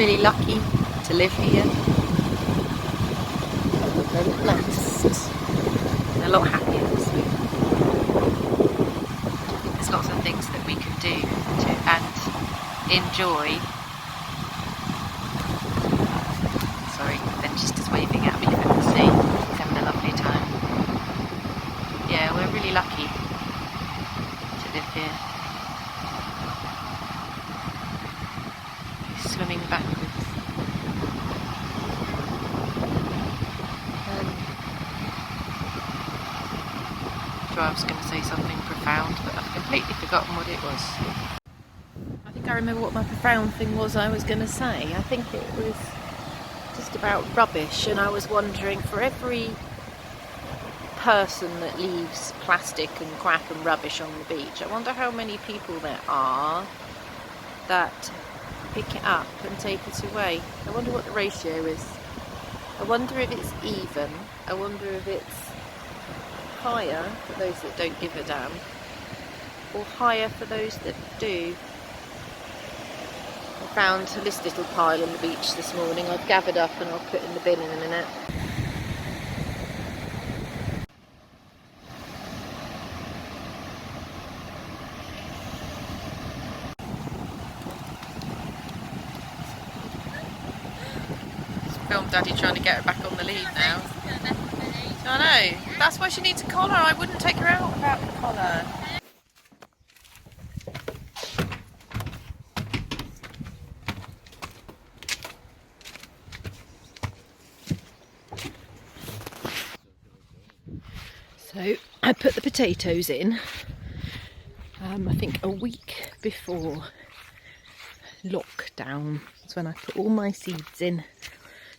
really lucky to live here. We're very blessed. And a lot happier this week. There's lots of things that we can do and enjoy. Sorry, Ben's just waving at me if I can see. He's having a lovely time. Yeah, we're really lucky to live here. He's swimming backwards. I was going to say something profound, but I've completely forgotten what it was. I think I remember what my profound thing was I was going to say. I think it was just about rubbish, and I was wondering, for every person that leaves plastic and crap and rubbish on the beach, I wonder how many people there are that pick it up and take it away. I wonder what the ratio is. I wonder if it's even. I wonder if it's higher for those that don't give a damn, or higher for those that do. I found this little pile on the beach this morning. I've gathered up and I'll put in the bin in a minute. Film Daddy trying to get her back on the lead now. I know. That's why she needs a collar. I wouldn't take her out without the collar. So I put the potatoes in, I think a week before lockdown. That's when I put all my seeds in,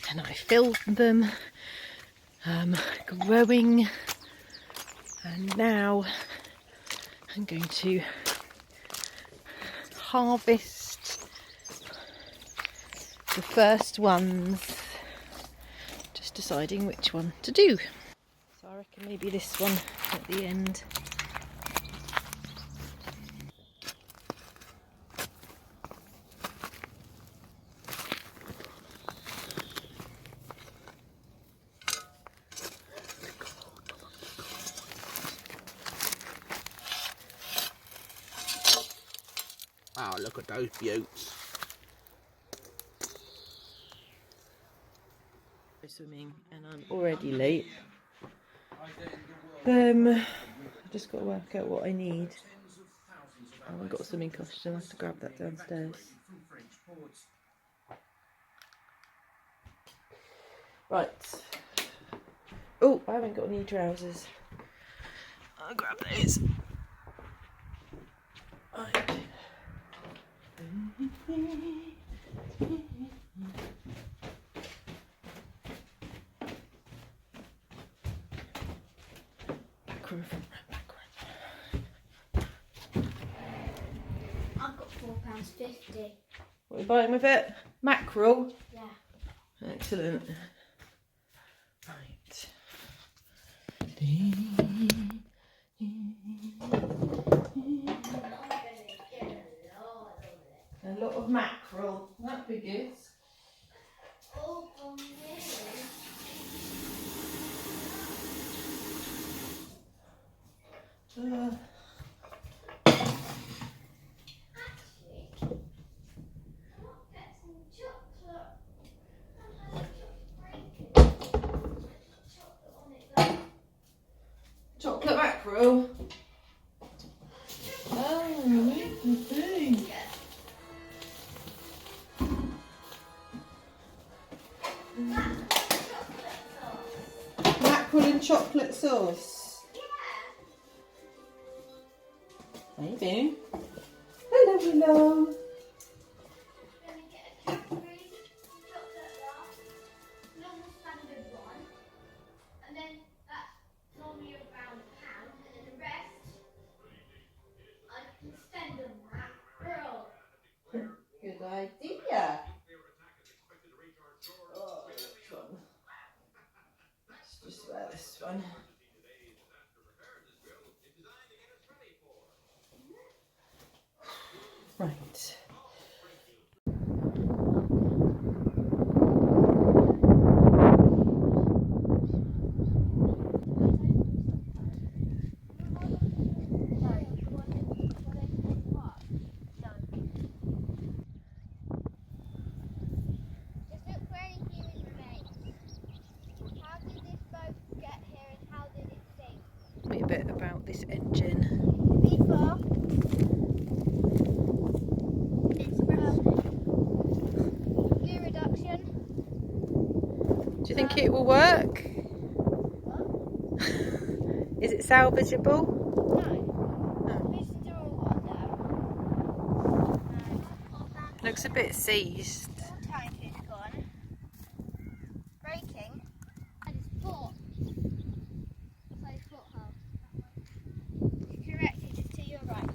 and I filled them, growing, and now I'm going to harvest the first ones, just deciding which one to do. So I reckon maybe this one at the end. Wow, look at those beauts. Swimming, and I'm already late. I've just got to work out what I need. I've got some in costume. I have to grab that downstairs. Right. Oh, I haven't got any trousers. I'll grab those. Right. I've got £4.50. What are you buying with it? Mackerel? Yeah. Excellent. Right. A lot of mackerel. That'd be good. Oh, for me. Chocolate mackerel. Oh, make the thing. Mackerel and chocolate sauce. How you doing? Hello, hello. Good idea. Oh, which one? Let's just wear this one. Right. bit about this engine. Before, it's gear reduction. Do you think it will work? Is it salvageable? No. Pistons are all gone now. Looks a bit seized. Tank is gone. Braking. And it's foot. So foot hole. Correct, it is to your right.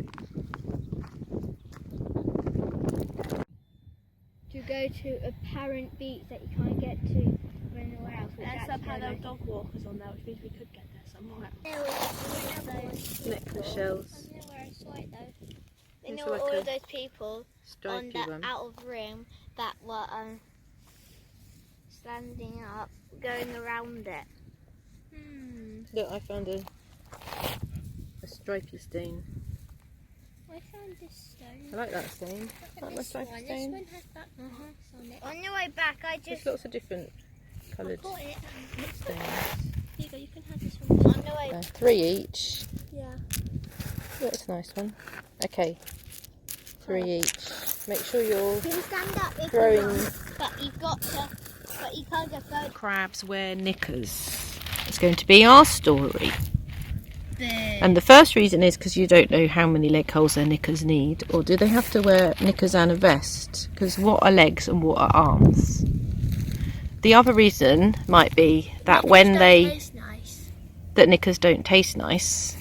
To go to apparent beach that you can't get to anywhere else. And somehow there were dog walkers on there, which means we could get there somewhere. Necklace shells. I know where I saw it though. You It's know like all a of those people on Stripey that one. out of room that were standing up, going around it. Look, I found a stripy stain. I found this stone. I like that stain. Like my stripy This stain. one has that marks on it. On the way back, I There's just lots of different coloured bought it. stains. Here you go, you can have this one. On the way. 3 each. Yeah. That's a nice one. Okay, 3 each. Make sure you're You can stand up if throwing. you want, but you've got to. But you can't just go. Crabs wear knickers. It's going to be our story. And the first reason is because you don't know how many leg holes their knickers need, or do they have to wear knickers and a vest? Because what are legs and what are arms? The other reason might be that when Tastes nice. that knickers don't taste nice,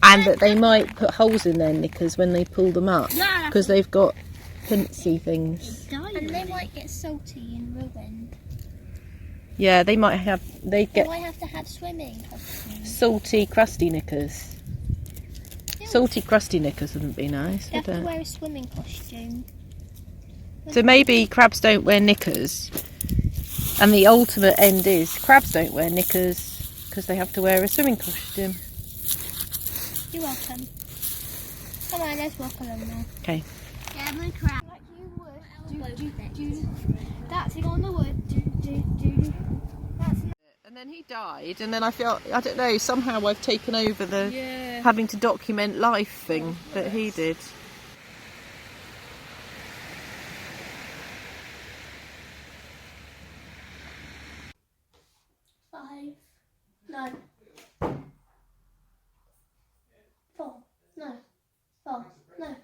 and that they might put holes in their knickers when they pull them up because they've got pincy things. And they might get salty and ruined. Yeah, they might have. They They get might have to have swimming costumes. salty, crusty knickers. Salty, crusty knickers wouldn't be nice, They have would to it? wear a swimming costume. So maybe crabs don't wear knickers, and the ultimate end is crabs don't wear knickers because they have to wear a swimming costume. You're welcome. Come on, let's walk along now. Okay. Yeah, my crab. Like you would. Dancing on the wood. That's And then he died, and then I felt, I don't know, somehow I've taken over the having to document life thing that he did. Five. No. 4. No. 4. No.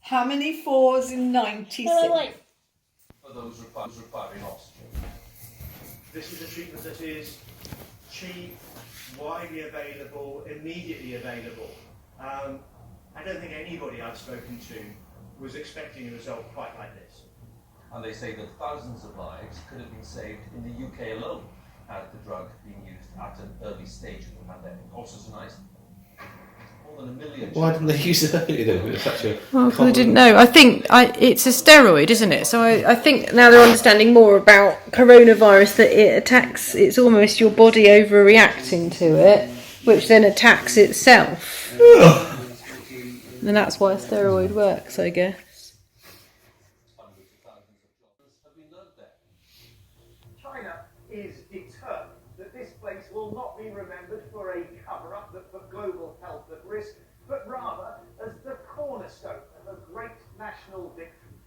How many 4s in 96? Wait. For those requiring oxygen. This is a treatment that is cheap, widely available, immediately available. I don't think anybody I've spoken to was expecting a result quite like this. And they say that thousands of lives could have been saved in the UK alone had the drug been used at an early stage of the pandemic. Also tonight, more than 1 million. Why didn't they use it earlier then? It's such a Well, I didn't know. I think it's a steroid, isn't it? So I think now they're understanding more about coronavirus, that it attacks, it's almost your body overreacting to it, which then attacks itself. And that's why a steroid works, I guess. Hundreds of thousands of jobs have been learned there. China is determined that this place will not be remembered for a cover-up that put global health at risk, but rather as the cornerstone of a great national victory.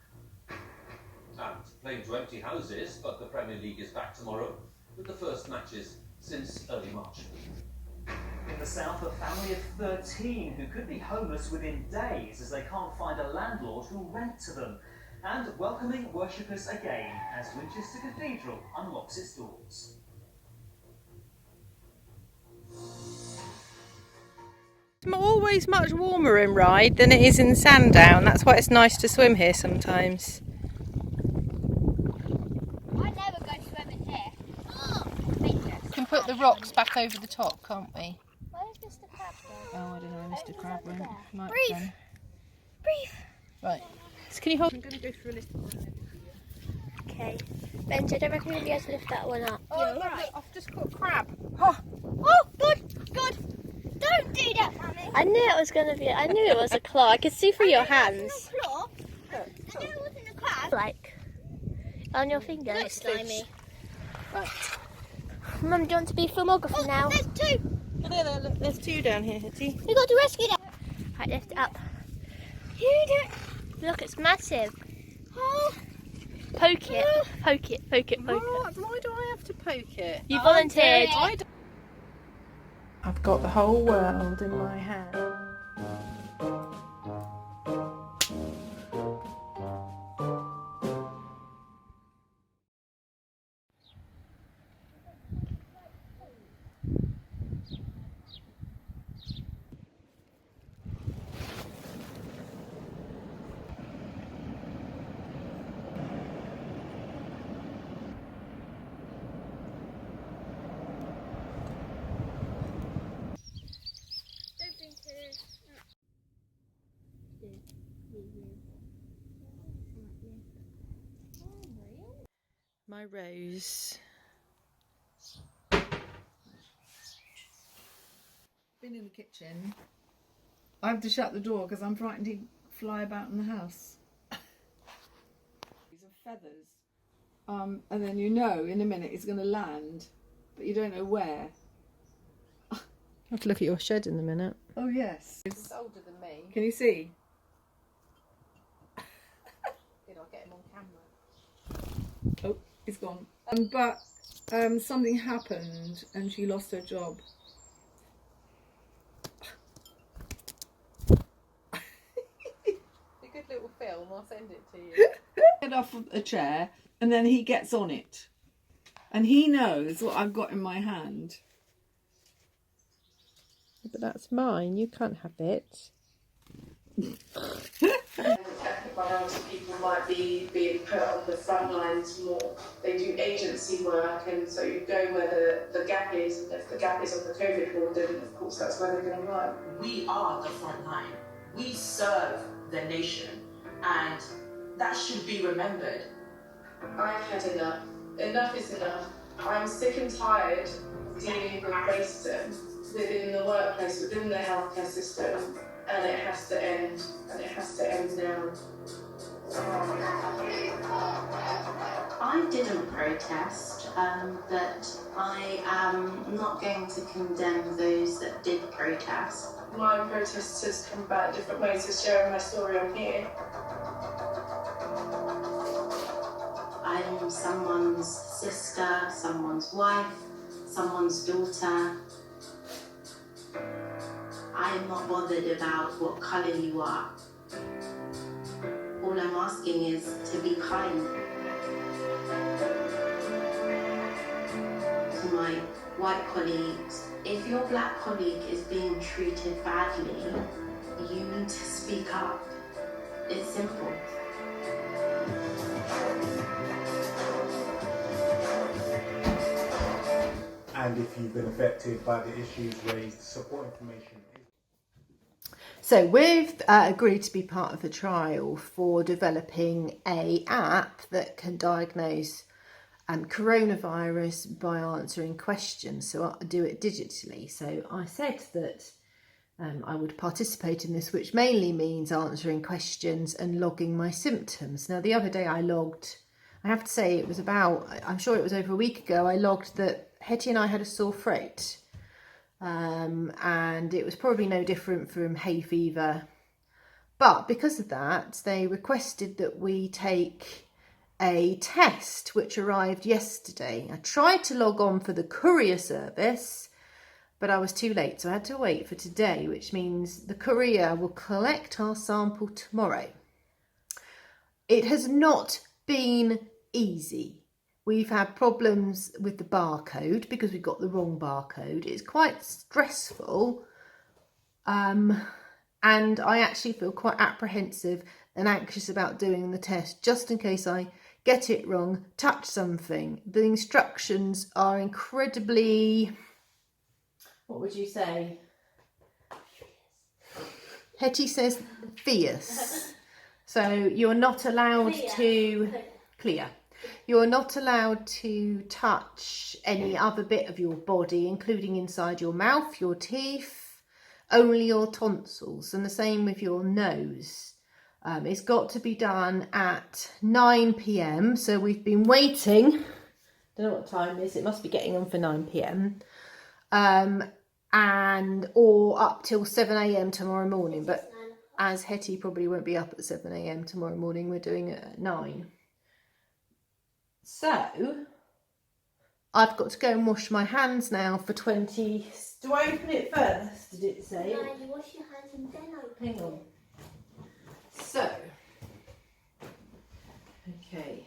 And playing to empty houses, but the Premier League is back tomorrow with the first matches since early March. In the south, a family of 13 who could be homeless within days as they can't find a landlord who'll rent to them. And welcoming worshippers again as Winchester Cathedral unlocks its doors. It's always much warmer in Ryde than it is in Sandown. That's why it's nice to swim here sometimes. I never go swimming here. Oh, dangerous. We can put the rocks back over the top, can't we? Where's Mr. Crab Oh, I don't know, Mr. Crab went. Might have Breathe. done. Breathe. Right. So can you hold? I'm going to go through a list of them. Okay. Benji, I don't reckon you'll be able to lift that one up. Oh, look, I've just caught a crab. Oh, good. Don't do that, Mummy. I knew it was going to be, I knew it was a claw. I could see through your hands. I knew it wasn't a crab. Like, on your fingers. Looks slimy. Right. Mum, do you want to be filmographer now? There's two. There, look, there's two down here, Hetty. We got to rescue that. Right, lift it up. You do it. Look, it's massive. Oh. Poke it. Poke it. Poke it. Poke it. Why do I have to poke it? You volunteered. I've got the whole world in my hand. My rose. Been in the kitchen. I have to shut the door because I'm frightened he'd fly about in the house. These are feathers. And then you know in a minute he's going to land, but you don't know where. I'll have to look at your shed in a minute. Oh yes. It's older than me. Can you see? Did I get him on camera? Oh, he's gone. But something happened and she lost her job. A good little film, I'll send it to you. Get off of a chair and then he gets on it. And he knows what I've got in my hand. But that's mine, you can't have it. Ethnic minority people might be being put on the front lines more. They do agency work, and so you go where the gap is, and if the gap is on the COVID ward, then of course that's where they're going to run. We are the front line. We serve the nation, and that should be remembered. I've had enough. Enough is enough. I'm sick and tired of dealing with racism within the workplace, within the healthcare system. And it has to end, and it has to end now. I didn't protest, but I am not going to condemn those that did protest. My protest has come about different ways of sharing my story on here. I'm someone's sister, someone's wife, someone's daughter. I'm not bothered about what colour you are. All I'm asking is to be kind. To my white colleagues, if your black colleague is being treated badly, you need to speak up. It's simple. And if you've been affected by the issues raised, support information. So we've agreed to be part of a trial for developing an app that can diagnose coronavirus by answering questions. So I'll do it digitally. So I said that I would participate in this, which mainly means answering questions and logging my symptoms. Now, the other day I logged, I have to say it was about, I'm sure it was over a week ago, I logged that Hetty and I had a sore throat. And it was probably no different from hay fever. But because of that, they requested that we take a test, which arrived yesterday. I tried to log on for the courier service, but I was too late. So I had to wait for today, which means the courier will collect our sample tomorrow. It has not been easy. We've had problems with the barcode because we got the wrong barcode. It's quite stressful. And I actually feel quite apprehensive and anxious about doing the test, just in case I get it wrong, touch something. The instructions are incredibly, what would you say? Hetty says fierce. So you're not allowed to, clear. You're not allowed to touch any other bit of your body, including inside your mouth, your teeth, only your tonsils, and the same with your nose. It's got to be done at 9 p.m. So we've been waiting. don't know what time it is. It must be getting on for 9 p.m. And or up till 7 a.m. tomorrow morning. But as Hetty probably won't be up at 7 a.m. tomorrow morning, we're doing it at 9. So I've got to go and wash my hands now for 20. Do I open it first? Did it say? No, you wash your hands and then open. Hang on. So, okay.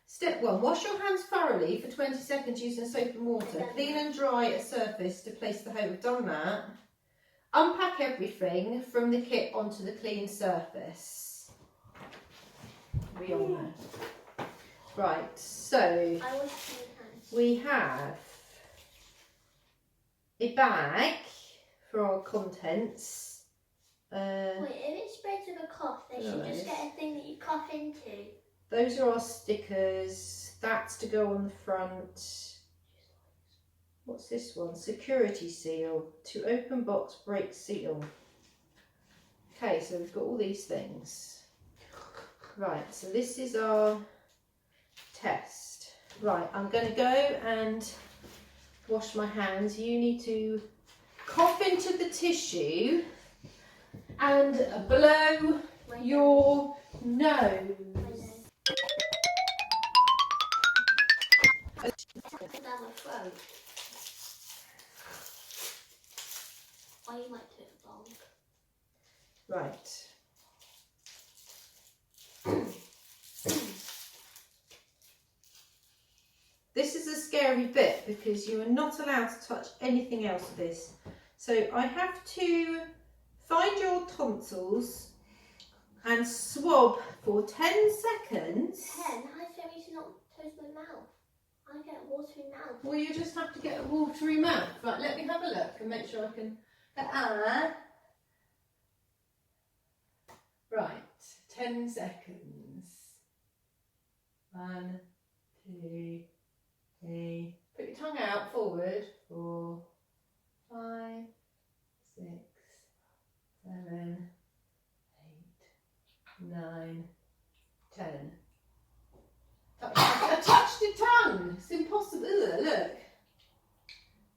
Step 1. Wash your hands thoroughly for 20 seconds using soap and water. Clean and dry a surface to place the hose. We've done that. Unpack everything from the kit onto the clean surface. We on there. Right, so we have a bag for our contents. Wait, if it spreads with a cough, they should just get a thing that you cough into. Those are our stickers. That's to go on the front. What's this one? Security seal. To open box, break seal. Okay, so we've got all these things. Right, so this is our test. Right, I'm going to go and wash my hands. You need to cough into the tissue and blow your nose. Down my throat. Or you might do it wrong. Right. This is a scary bit because you are not allowed to touch anything else with this. So I have to find your tonsils and swab for 10 seconds. 10? How do you not close my mouth? I get a watery mouth. Well, you just have to get a watery mouth. Right, let me have a look and make sure I can... Right, 10 seconds. 1, 2, 3. Put your tongue out forward. 4, 5, 6, 7, 8, 9, 10. I touched your tongue. It's impossible. Ugh, look.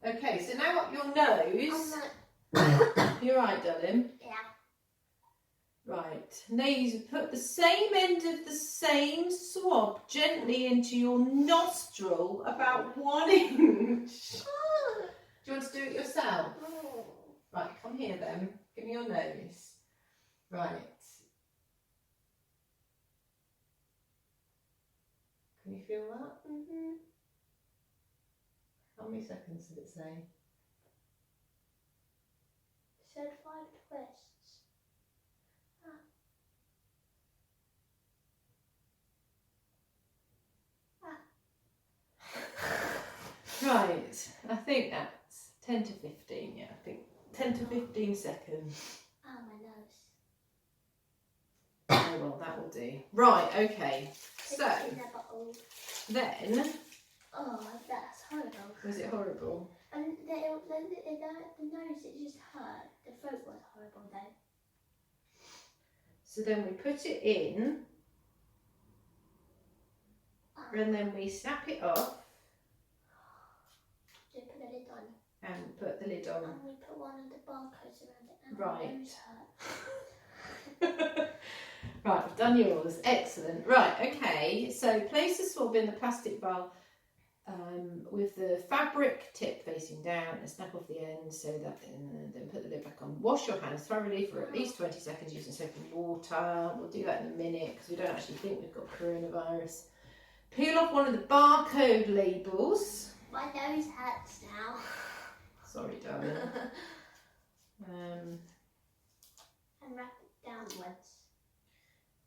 Okay, so now up your nose. You're right, darling. Yeah. Right. Now you put the same end of the same swab gently into your nostril, about 1 inch. Do you want to do it yourself? Right, come here then. Give me your nose. Right. Can you feel that? Mm-hmm. How many seconds did it say? Said 5 twists. Right, I think that's 10 to 15, yeah, I think 10 to 15 seconds. Oh, my nose. Oh, well, that will do. Right, okay, so then... Oh, that's horrible. Was it horrible? And the nose, it just hurt. The throat was horrible though. So then we put it in, and then we snap it off. So put the lid on. And put the lid on. And we put one of the barcodes around it. And Right. My nose hurt. Right, I've done yours. Excellent. Right, okay. So place the swab in the plastic vial with the fabric tip facing down and snap off the end so that then put the lid back on. Wash your hands thoroughly for at least 20 seconds using soap and water. We'll do that in a minute because we don't actually think we've got coronavirus. Peel off one of the barcode labels. My nose hurts now. Sorry, darling. And wrap it downwards.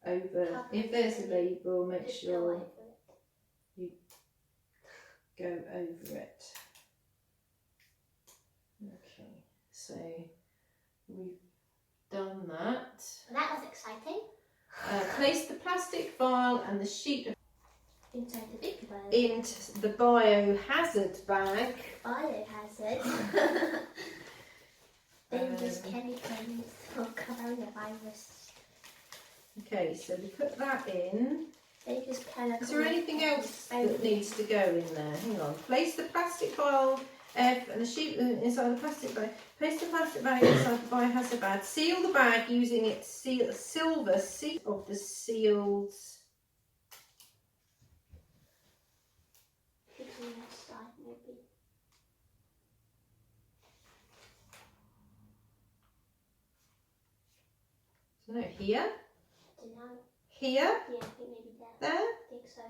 Over. If there's a label, make sure you go over it. Okay, so we've done that. Well, that was exciting. Place the plastic vial and the sheet of Inside the big bag. into the biohazard bag. Biohazard. Dangerous chemicals for coronavirus. Okay, so we put that in. Biggest pelican. Is there anything else that needs to go in there? Hang on. Place the plastic file F and the sheet inside the plastic bag. Place the plastic bag inside the biohazard bag. Seal the bag using its silver seal of the seals. So here. Dunno. Here. Yeah, I think maybe there. There. I think so.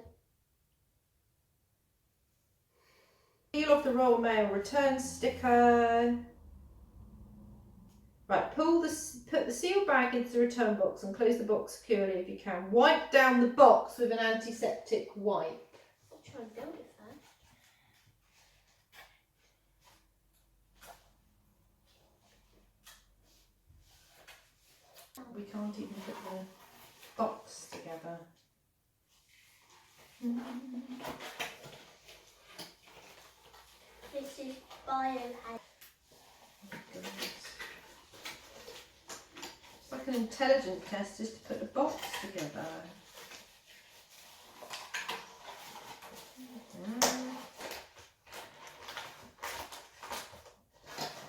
Peel off the Royal Mail return sticker. Right, put the sealed bag into the return box and close the box securely if you can. Wipe down the box with an antiseptic wipe. I'll try and build it first. We can't even put the box together. This is biohazard. It's like an intelligent test just to put the box together.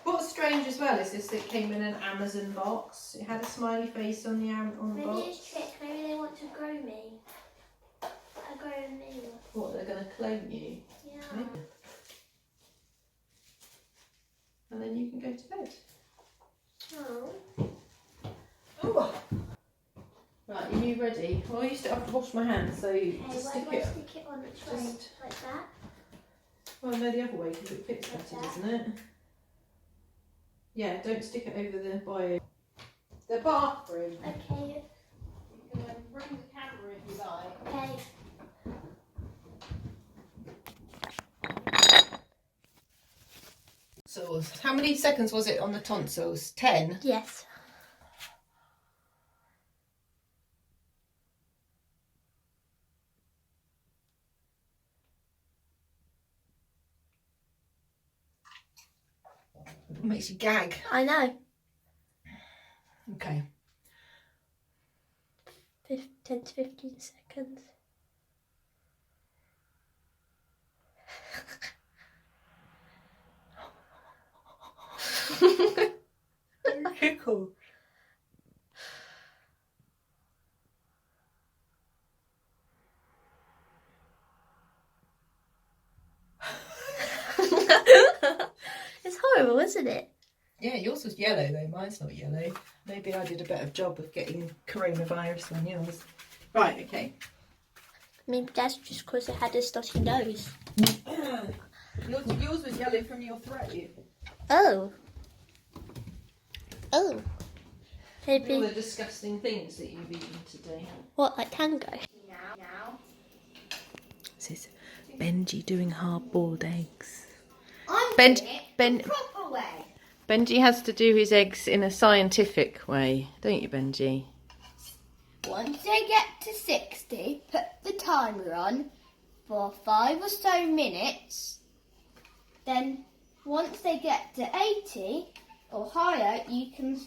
What's strange as well is this, it came in an Amazon box. It had a smiley face on the Maybe box. it's trick. Maybe they want to grow me. Grow me. What, they're going to clone you? Yeah. Maybe. And then you can go to bed. Oh. Oh. Right, are you ready? Well, I used to have to wash my hands, so Hey, just why stick do I it. stick it on the tray? Just- Like that? Well, no, the other way because it fits better, doesn't it? Yeah, don't stick it over the bathroom. Okay. You can bring the camera if you like. Okay. Tonsils. How many seconds was it on the tonsils? 10? Yes. Makes you gag. I know. Okay. 10 to 15 seconds. Cool. It's horrible, isn't it? Yeah, yours was yellow though, mine's not yellow. Maybe I did a better job of getting coronavirus on yours. Right, okay. Maybe that's just because it had a stodgy nose. Yours was yellow from your throat. Oh. Oh. All Maybe. the disgusting things that you've eaten today. What, like tango? Now. This is Benji doing hard-boiled eggs. I'm Ben- doing it Ben- the proper way. Benji has to do his eggs in a scientific way, don't you, Benji? Once they get to 60, put the timer on for 5 or so minutes. Then once they get to 80 or higher, you can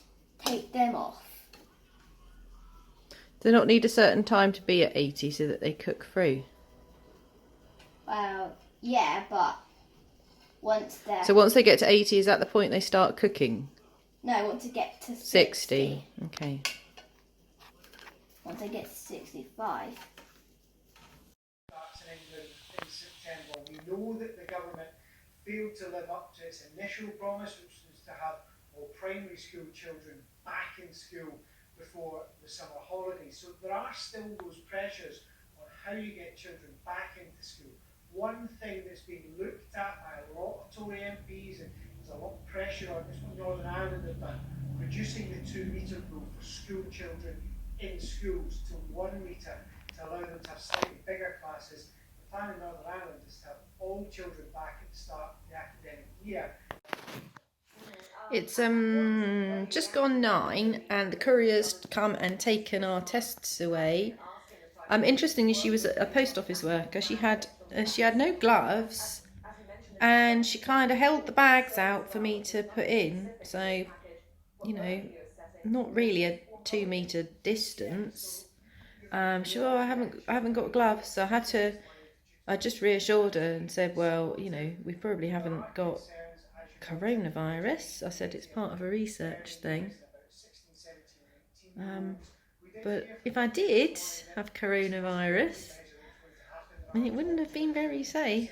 take them off. Do they not need a certain time to be at 80 so that they cook through? Well, yeah, but once they're... So once they get to 80, is that the point they start cooking? No, once they get to 60. Okay. Once they get to 65. Starts in England in September. We know that the government failed to live up to its initial promise, which was to have all primary school children back in school before the summer holidays. So there are still those pressures on how you get children back into school. One thing that's being looked at by a lot of Tory MPs, and there's a lot of pressure on this, what Northern Ireland have done, reducing the 2 metre rule for school children in schools to 1 metre to allow them to have slightly bigger classes. The plan in Northern Ireland is to have all children back at the start of the academic year. It's just gone 9 and the courier's come and taken our tests away. Interestingly, she was a post office worker. She had no gloves and she kind of held the bags out for me to put in. So, you know, not really a 2 metre distance. she, oh, I haven't got gloves, so I just reassured her and said, well, you know, we probably haven't got coronavirus. I said it's part of a research thing. But if I did have coronavirus, then it wouldn't have been very safe.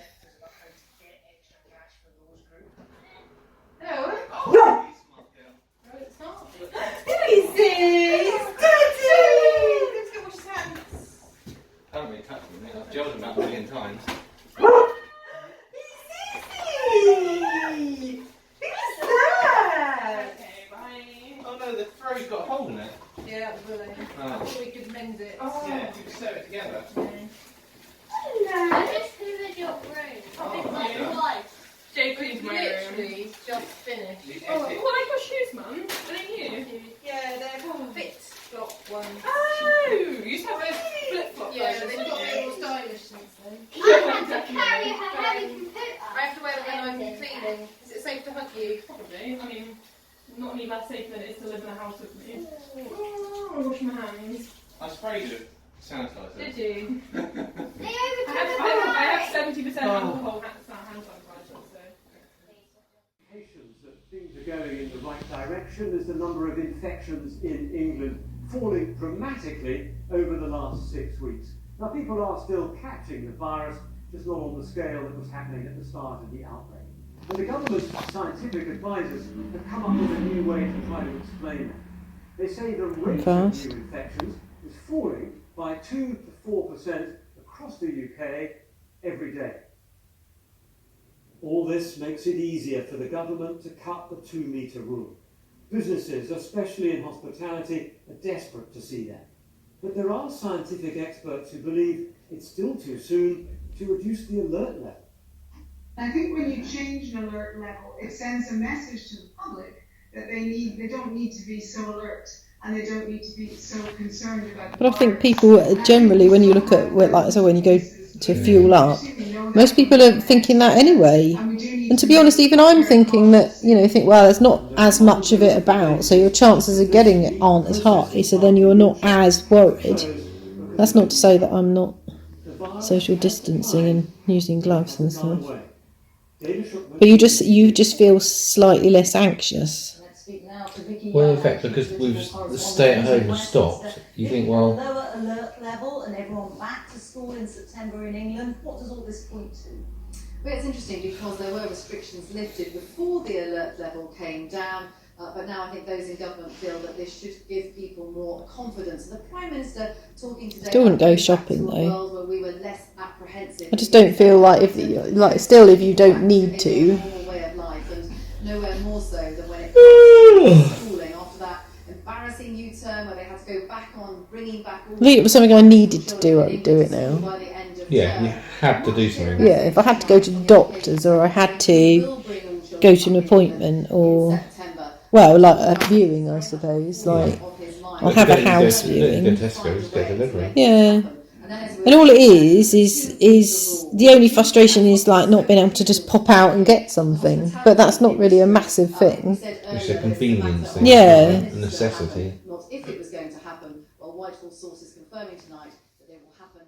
Haven't really touched them. I've gelled them out a million times. Oh no, the throw's got a hole in it. Yeah, really. I thought we could mend it. Yeah, if you sew it together. I just hoovered your room. JP's my room. Literally just finished. Oh, what, I got shoes, Mum? Are they you? Yeah, they're fit-flop ones. Oh, you used to have those flip-flop Yeah, versions, they've got didn't a bit you? more stylish since then. I had to carry her heavy computer. I have to wear them when I'm cleaning. Is it safe to hug you? Probably. I mean, not any less safe than it is to live in a house with me. Oh, I wash my hands. I sprayed it. Sanitizer. Did you? They I have 70% alcohol hand sanitizer, so. Indications that things are going in the right direction as the number of infections in England falling dramatically over the last 6 weeks. Now, people are still catching the virus, just not on the scale that was happening at the start of the outbreak. And the government's scientific advisors have come up with a new way to try to explain that. They say the rate of new infections is falling by 2 to 4% across the UK every day. All this makes it easier for the government to cut the 2-metre rule. Businesses, especially in hospitality, are desperate to see that. But there are scientific experts who believe it's still too soon to reduce the alert level. I think when you change an alert level, it sends a message to the public that they don't need to be so alert and they don't need to be so concerned about the But I think people generally, when you look at, like, so when you go to fuel up, most people are thinking that anyway. And to be honest, even I'm thinking that, you know, well, there's not as much of it about, so your chances of getting it aren't as high, so then you're not as worried. That's not to say that I'm not social distancing and using gloves and stuff. But you just feel slightly less anxious. Well, in fact, because the stay at home has stopped, you think, well, Lower alert level and everyone back to school in September in England. What does all this point to? Well, it's interesting because there were restrictions lifted before the alert level came down, but now I think those in government feel that this should give people more confidence. And the Prime Minister talking today. Still wouldn't go shopping though. World where we were less apprehensive. I just don't feel like if you don't need to. Way of life, and nowhere more so than when it comes to schooling after that embarrassing U-turn where they had to go back on bringing back all. I think it was something I needed to do. I would do it now. yeah, you had to do something. Yeah, if I had to go to the doctors or I had to go to an appointment or, well, like a viewing, I suppose. Like, I'll have a house viewing. Go to Tesco's, get delivery. Yeah. And all it is the only frustration is like not being able to just pop out and get something. But that's not really a massive thing. It's a convenience thing. Yeah. A necessity. Not if it was going to happen. Well, Whitehall sources confirming tonight that it will happen